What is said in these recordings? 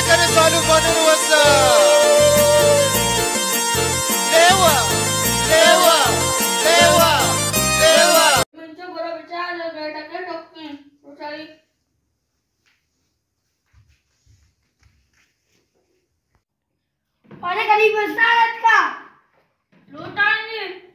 Akan selalu pada ruasa. Dewa, dewa, dewa, dewa. Muncul baru bicara gerakan token. Cari. Pada kali besar kah? Lutan ni.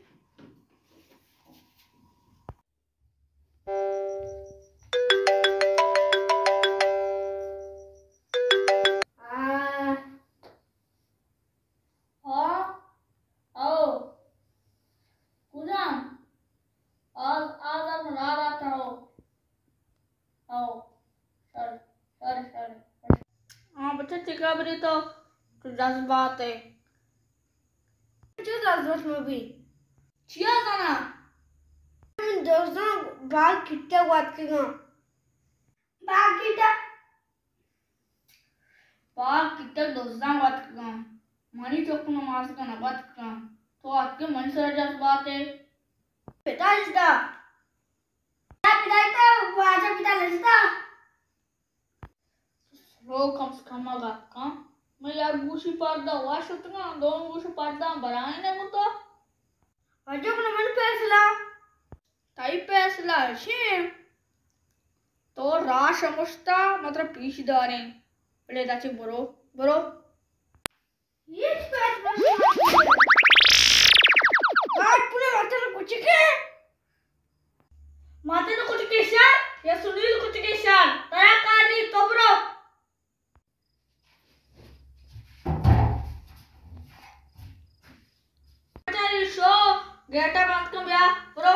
बच्चा चिका बरी तो जज्बात है जज्बात में भी चिया जाना दोस्तों बाल किट्टा बात केगा बाल किट्टा दोस्तों बात केगा मनी चौक में मार सका ना बात केगा तो आज के मन से जज्बात है पिताजी का पिताजी का वाजा पिता लस्ता रो कम से कम का मैं यार गुशी पारदा वाशुतना दोन गुशी पारदा बराई ने मुतो अजो को मन पैसला ताई पैसला शे तो राश अमस्ता मात्र पीछदारे पहले दाचे बरो बरो ये पैस आज पूरे माथे में कुछ के माथे तो कुछ के शाल या सुनील कुछ के शाल तया कारी तो बरो शो गेटा बंद कर बिया ब्रो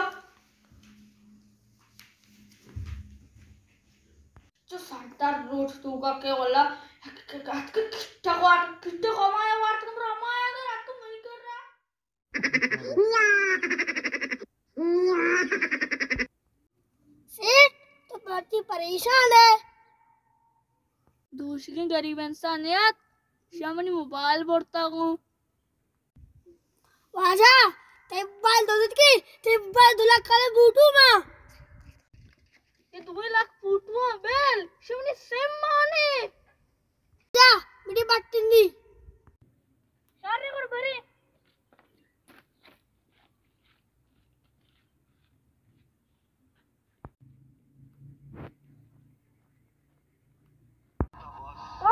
जो सरदार रोड तू का के वाला किट्टा माया वाट तुम रामाया अगर आप तुम नहीं कर रहा सेठ तो बहुत परेशान है दूसरी गरीब इंसानियत शामनी मोबाइल बोलता हूँ वाजा ते मोबाइल दोस्त की ते मोबाइल 2 लाख काले बूटू मां ये 2 लाख बूटू बेल शिवनी सेम माने जा मेरी बात तिंदी सारे कर भरे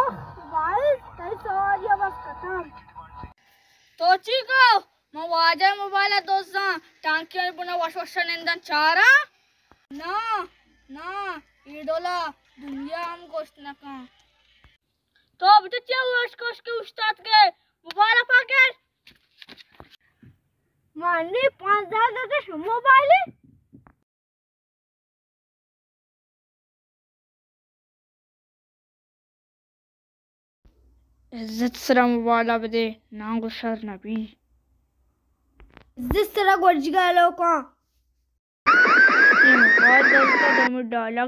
ओह भाई कैसे आ गया बस खत्म तो चिको वाजा मोबाइल है दोस्ता टांकी और बुना वाश निंदन चारा ना ना इडोला दुनिया हम कोस्ट ना का तो अब तो क्या वाश कोस्ट के उस्ताद के मोबाइल पाके माने 5000 देते मोबाइल इज्जत सरा मोबाइल अब दे ना गुस्सा ना भी जिस तरह गोज गया का ये बहुत दोस्तों दम डाला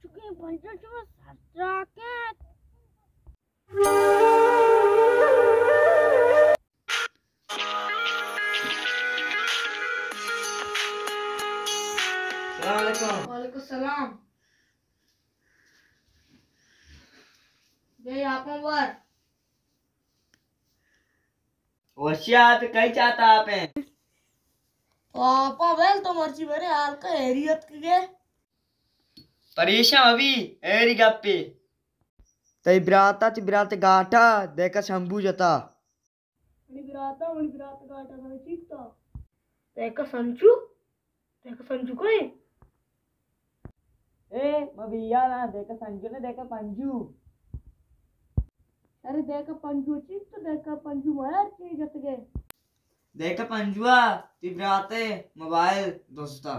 चुके पंचायत में सत्रा के वालेकुम सलाम ये आप पर होशियार कहीं चाहता आप हैं पापा वेल तो मर्जी मेरे हाल का हैरियत के परेशान अभी एरी गप्पे तई ब्रात गाठा देखा शंभू जता मणि ब्रात गाटा में चीता देखा संजू कोई ए मबिया ना देखा संजू ने देखा पंजू अरे देखा पंजू चीज तो देखा पंजू मार चीज जत गए देखा पंजुआ तिब्राते मोबाइल दोस्ता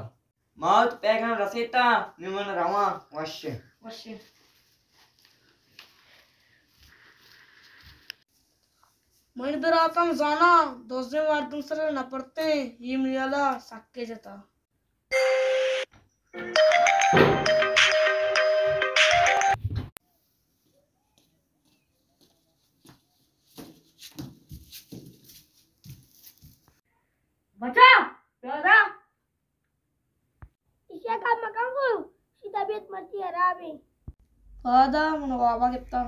मौत पैगन रसेता निमन रवा वश्य मन बिराता में जाना दोस्तों मार दूसरे न पड़ते ये मिला सके जता తబియత్ మంచిగా రాబి కాదా మన బాబా చెప్తా